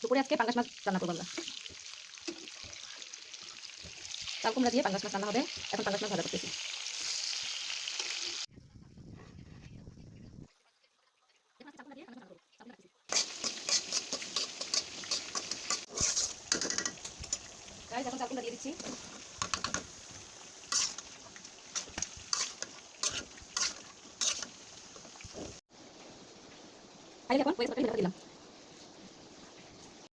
দুপুরে আজকে পাঙ্গাস মাছ রান্না করবো আমরা। চাল কুমড়া দিয়ে পাঙ্গাস মাছ রান্না হবে। এখন পাঙ্গাস মাছ ভাজা করতেছি। গাইস, এখন চাল কুমড়া দিয়ে দিচ্ছি। এখন দিলাম।